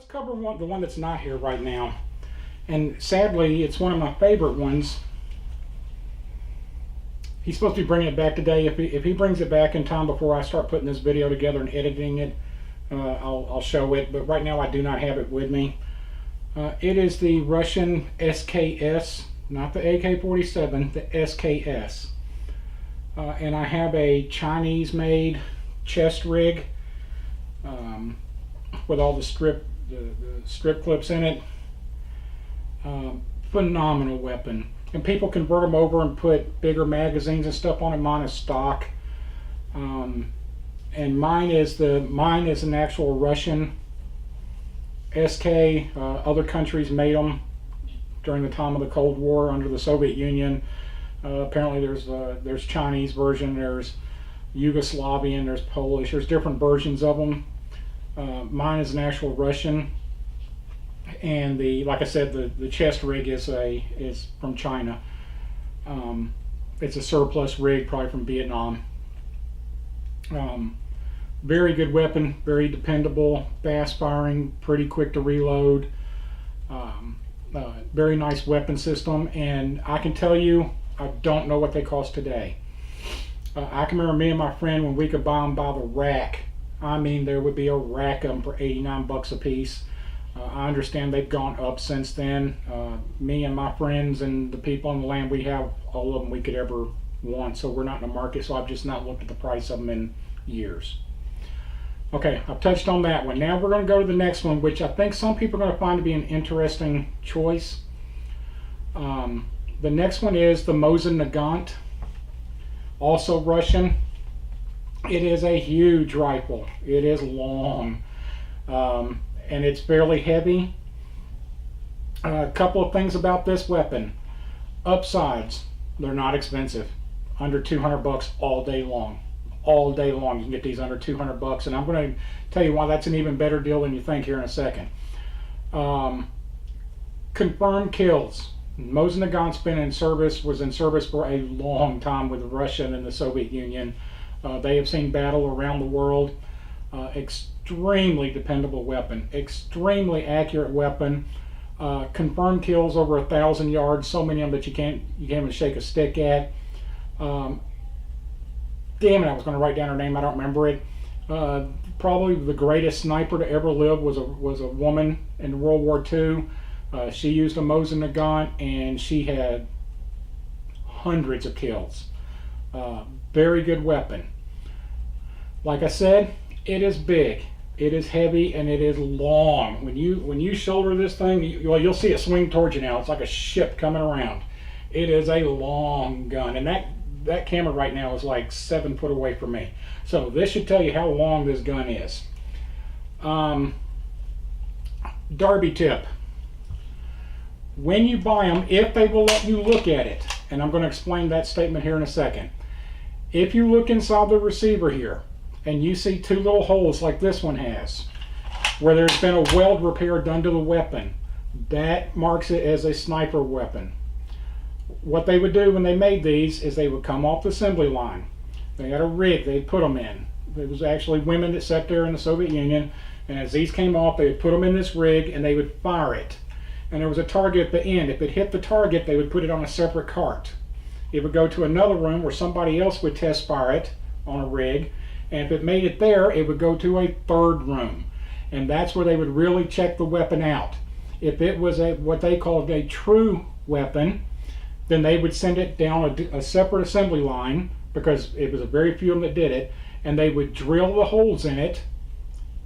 cover the one that's not here right now. And sadly, it's one of my favorite ones. He's supposed to be bringing it back today. If he brings it back in time before I start putting this video together and editing it, I'll show it. But right now I do not have it with me. It is the Russian SKS, not the AK-47, the SKS. And I have a Chinese-made chest rig with all the strip clips in it. Phenomenal weapon. And people convert them over and put bigger magazines and stuff on it. Mine is stock. And mine is an actual Russian SK. Other countries made them during the time of the Cold War under the Soviet Union. Apparently there's Chinese version, there's Yugoslavian, there's Polish, there's different versions of them. Mine is an actual Russian, and like I said, the chest rig is from China. It's a surplus rig, probably from Vietnam. Very good weapon, very dependable, fast firing, pretty quick to reload. Very nice weapon system, and I can tell you, I don't know what they cost today. I can remember me and my friend when we could buy them by the rack. I mean, there would be a rack of them for 89 bucks a piece. I understand they've gone up since then. Me and my friends and the people on the land, we have all of them we could ever want, so we're not in the market, so I've just not looked at the price of them in years. Okay, I've touched on that one. Now we're going to go to the next one, which I think some people are going to find to be an interesting choice. The next one is the Mosin Nagant, also Russian. It is a huge rifle. It is long, and it's fairly heavy. A couple of things about this weapon. Upsides, they're not expensive. Under 200 bucks all day long. All day long you can get these under 200 bucks, and I'm going to tell you why that's an even better deal than you think here in a second. Confirmed kills. Mosin Nagant was in service for a long time with Russia and the Soviet Union. They have seen battle around the world. Extremely dependable weapon, extremely accurate weapon. Confirmed kills over 1,000 yards. So many of them that you can't even shake a stick at. Damn it! I was going to write down her name. I don't remember it. Probably the greatest sniper to ever live was a woman in World War II. She used a Mosin Nagant, and she had hundreds of kills. Very good weapon. Like I said, it is big, it is heavy, and it is long. When you shoulder this thing, you'll see it swing towards you now. It's like a ship coming around. It is a long gun, and that camera right now is like 7 foot away from me. So this should tell you how long this gun is. Derby tip. When you buy them, if they will let you look at it, and I'm going to explain that statement here in a second. If you look inside the receiver here, and you see 2 little holes like this one has, where there's been a weld repair done to the weapon, that marks it as a sniper weapon. What they would do when they made these is they would come off the assembly line. They had a rig they'd put them in. It was actually women that sat there in the Soviet Union, and as these came off, they would put them in this rig and they would fire it. And there was a target at the end. If it hit the target, they would put it on a separate cart. It would go to another room where somebody else would test fire it on a rig, and if it made it there, it would go to a third room, and that's where they would really check the weapon out. If it was what they called a true weapon, then they would send it down a separate assembly line, because it was a very few of them that did it, and they would drill the holes in it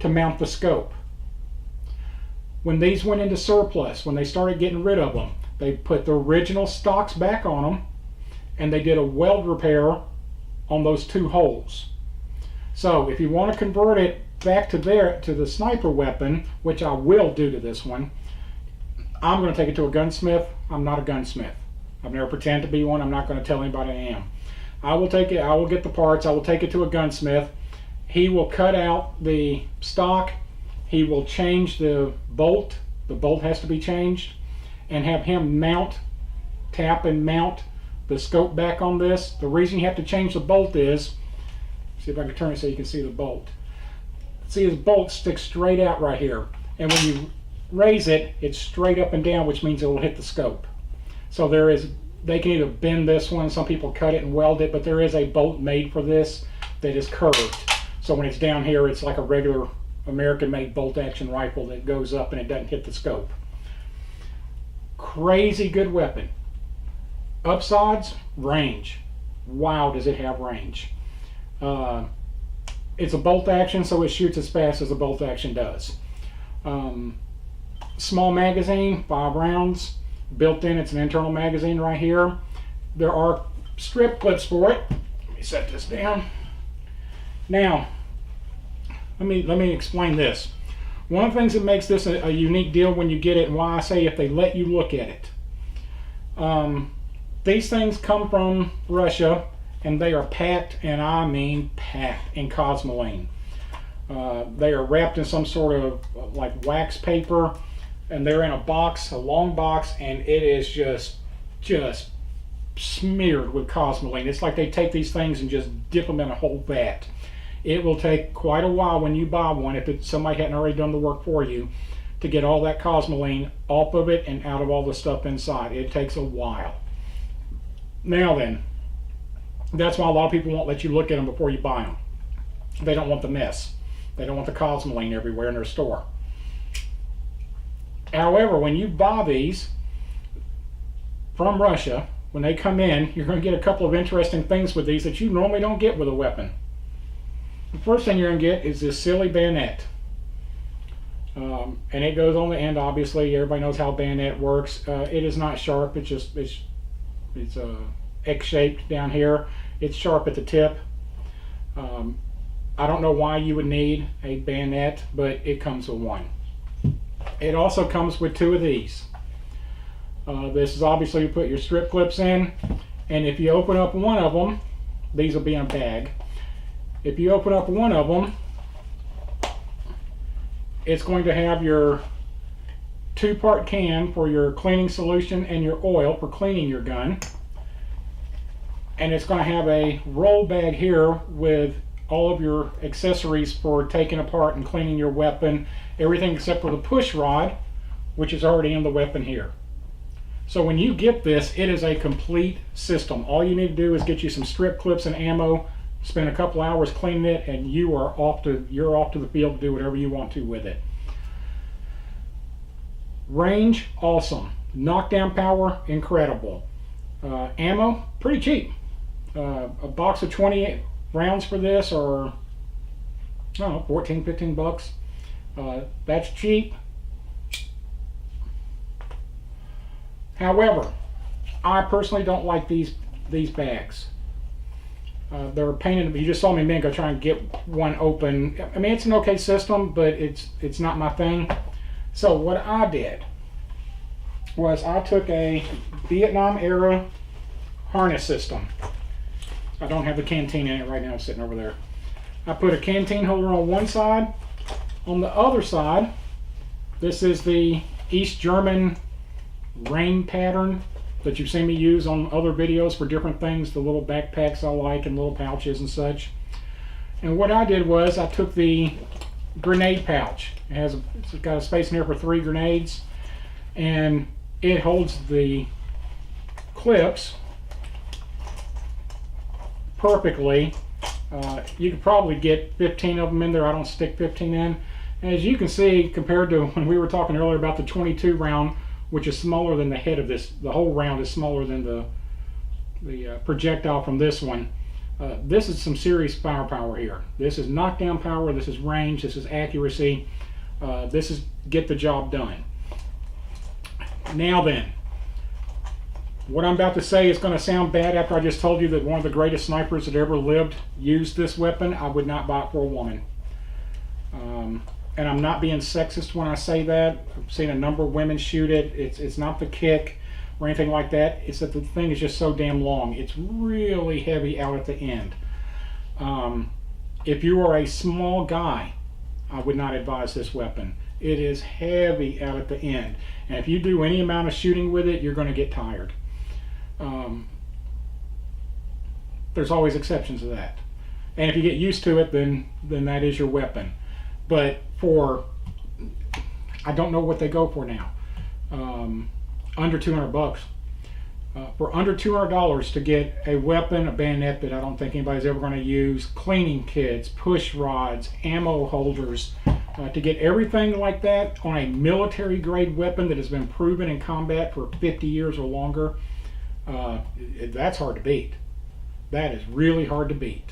to mount the scope. When these went into surplus, when they started getting rid of them, they put the original stocks back on them, and they did a weld repair on those 2 holes. So if you want to convert it back to the sniper weapon, which I will do to this one, I'm going to take it to a gunsmith. I'm not a gunsmith. I've never pretended to be one. I'm not going to tell anybody I am. I will take it, I will get the parts, I will take it to a gunsmith. He will cut out the stock, he will change the bolt has to be changed, and have him tap and mount the scope back on this. The reason you have to change the bolt is, see if I can turn it so you can see the bolt. See, his bolt sticks straight out right here. And when you raise it, it's straight up and down, which means it will hit the scope. So they can either bend this one, some people cut it and weld it, but there is a bolt made for this that is curved. So when it's down here, it's like a regular American-made bolt-action rifle that goes up and it doesn't hit the scope. Crazy good weapon. Upsides, range. Wow, does it have range. It's a bolt action, so it shoots as fast as a bolt action does. Small magazine, 5 rounds. Built in, it's an internal magazine right here. There are strip clips for it. Let me set this down. Now, let me explain this. One of the things that makes this a unique deal when you get it, and why I say if they let you look at it. These things come from Russia, and they are packed, and I mean packed, in cosmoline. They are wrapped in some sort of like wax paper, and they're in a box, a long box, and it is just smeared with cosmoline. It's like they take these things and just dip them in a whole vat. It will take quite a while when you buy one, if somebody hadn't already done the work for you, to get all that cosmoline off of it and out of all the stuff inside. It takes a while. Now then, that's why a lot of people won't let you look at them before you buy them. They don't want the mess. They don't want the cosmoline everywhere in their store. However, when you buy these from Russia, when they come in, you're going to get a couple of interesting things with these that you normally don't get with a weapon. The first thing you're going to get is this silly bayonet. And it goes on the end, obviously. Everybody knows how a bayonet works. It is not sharp. It's X-shaped down here. It's sharp at the tip. I don't know why you would need a bayonet, but it comes with one. It also comes with 2 of these. This is obviously you put your strip clips in, and if you open up one of them, these will be in a bag. If you open up one of them, it's going to have your 2-part can for your cleaning solution and your oil for cleaning your gun. And it's going to have a roll bag here with all of your accessories for taking apart and cleaning your weapon, everything except for the push rod, which is already in the weapon here. So when you get this, it is a complete system. All you need to do is get you some strip clips and ammo, spend a couple hours cleaning it, and you're off to the field to do whatever you want to with it. Range, awesome. Knockdown power, incredible. Ammo, pretty cheap. A box of 28 rounds for this, or I don't know, 14, 15 bucks. That's cheap. However, I personally don't like these bags. They're a pain in the, you just saw me a minute ago try and get one open. I mean, it's an okay system, but it's not my thing. So what I did was I took a Vietnam era harness system. I don't have the canteen in it right now, it's sitting over there. I put a canteen holder on one side. On the other side, this is the East German rain pattern that you've seen me use on other videos for different things, the little backpacks I like and little pouches and such. And what I did was I took the grenade pouch. It's got a space in there for 3 grenades, and it holds the clips perfectly. You could probably get 15 of them in there. I don't stick 15 in. And as you can see, compared to when we were talking earlier about the 22 round, which is smaller than the head of this, the whole round is smaller than the projectile from this one. This is some serious firepower here. This is knockdown power, this is range, this is accuracy, this is get the job done. Now then, what I'm about to say is going to sound bad after I just told you that one of the greatest snipers that ever lived used this weapon. I would not buy it for a woman. And I'm not being sexist when I say that. I've seen a number of women shoot it. It's not the kick or anything like that. It's that the thing is just so damn long. It's really heavy out at the end. If you are a small guy, I would not advise this weapon. It is heavy out at the end. And if you do any amount of shooting with it, you're going to get tired. There's always exceptions to that. And if you get used to it, then that is your weapon. But for I don't know what they go for now. Under 200 bucks. For under $200 to get a weapon, a bayonet that I don't think anybody's ever going to use, cleaning kits, push rods, ammo holders, to get everything like that on a military grade weapon that has been proven in combat for 50 years or longer, that's hard to beat. That is really hard to beat.